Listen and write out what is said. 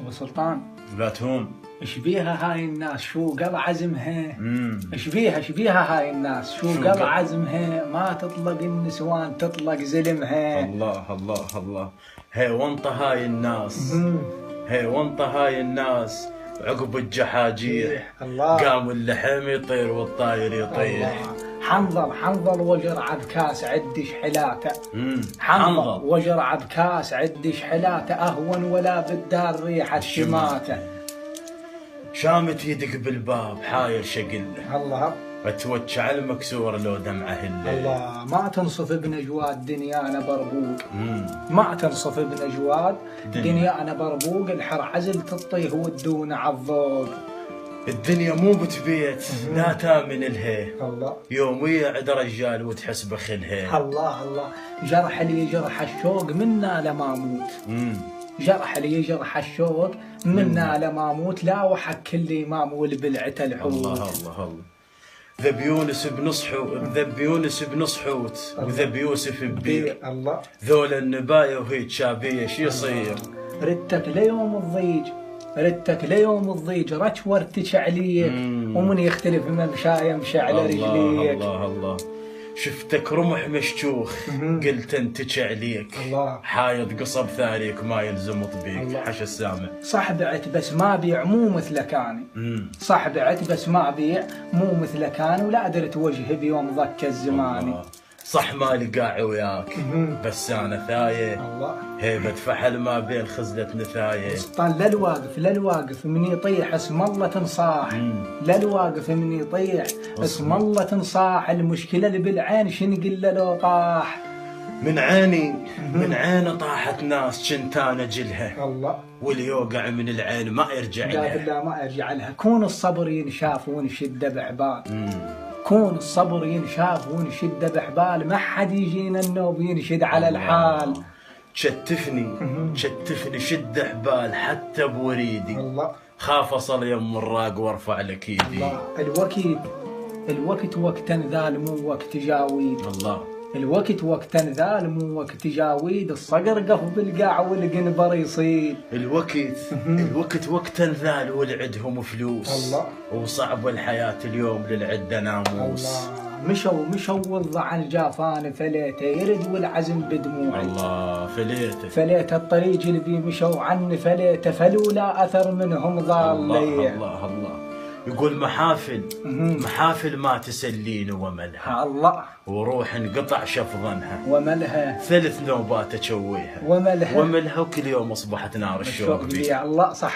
ابو سلطان لا تهون. ايش بيها هاي الناس؟ شو قل عزمها؟ ايش بيها هاي الناس؟ شو قل عزمها؟ ما تطلق النسوان تطلق زلمها. الله الله الله. هي وانطه هاي الناس. هي وانطه هاي الناس عقب الجحاجيح. الله. قام اللحم يطير والطاير يطيح. حنظل وجرعه بكاس عدش حلاته. حنظل وجرعه بكاس عدش حلاته اهون ولا بالدار ريحه شماته. شامت يدق بالباب حاير شقله. الله. اتوجع المكسور لو دمعه هله. الله. ما تنصف ابن جواد دنيانا بربوق. ما تنصف ابن جواد دنيانا بربوق. الحر عزل تطيه ودون عالذوق. الدنيا مو بتبيت لا تامن الهي. الله. يومية عند رجال وتحس بخلها. الله الله. جرح لي جرح الشوق منا لما موت. جرح لي جرح الشوق منا لما موت. لا وحك اللي مامول بالعتا الحوت. الله الله الله. ذب يونس ذب يونس بن صحوت وذب يوسف ببير. الله. ذول النباية وهي تشابية شو يصير؟ ردتك ليوم الضيج. ردتك ليوم الضيج رتورتش عليك. ومن يختلف ممشى يمشي على رجليك. الله الله. شفتك رمح مشجوخ قلت انتج عليك. الله. حايض قصب ثاريك ما يلزم طبيك. حش السامع. صح بعت بس ما بيع مو مثلك انا. صح بعت بس ما بيع مو مثلك انا. ولا قدرت وجهي بيوم ضك الزمان. صح ما لقاعي وياك بس انا ثايه. الله. هيبة فحل ما بين خزلة نثايه. سلطان لا الواقف من يطيح اسم الله تنصاح. لا الواقف من يطيح اسم الله تنصاح. المشكلة اللي بالعين شنقل لو طاح. من عينه طاحت ناس كنت انا جلها. الله. واللي يوقع من العين ما يرجع لها. لا بالله ما يرجع لها. كون الصبر ينشاف ونشد بعبال. كون الصبر ينشاف ونشد بحبال. ما حد يجينا النوب ينشد على الحال. شتفني شد حبال حتى بوريدي. الله. خاف اصل يم الراق وارفع لك ايدي. الوقت وقتا ذال مو وقت جاويد. الله. الوقت وقتا ذال مو وقت جاويد. الصقر قف بالقاع والقنبر يصيد. الوقت وقتا ذال والعدهم فلوس. الله. وصعب الحياة اليوم للعدة ناموس. الله. مشوا وضع الجافان فليته يرد والعزم بدموعي. الله. فليته الطريق اللي بيه مشوا عني فليته فلولا اثر منهم ضال. الله الله. يقول محافل ما تسلين وملها. الله. وروح انقطع شفظنها وملها. 3 نوبات تشويها وملها وكل يوم اصبحت نار الشوق بي. الله. صح.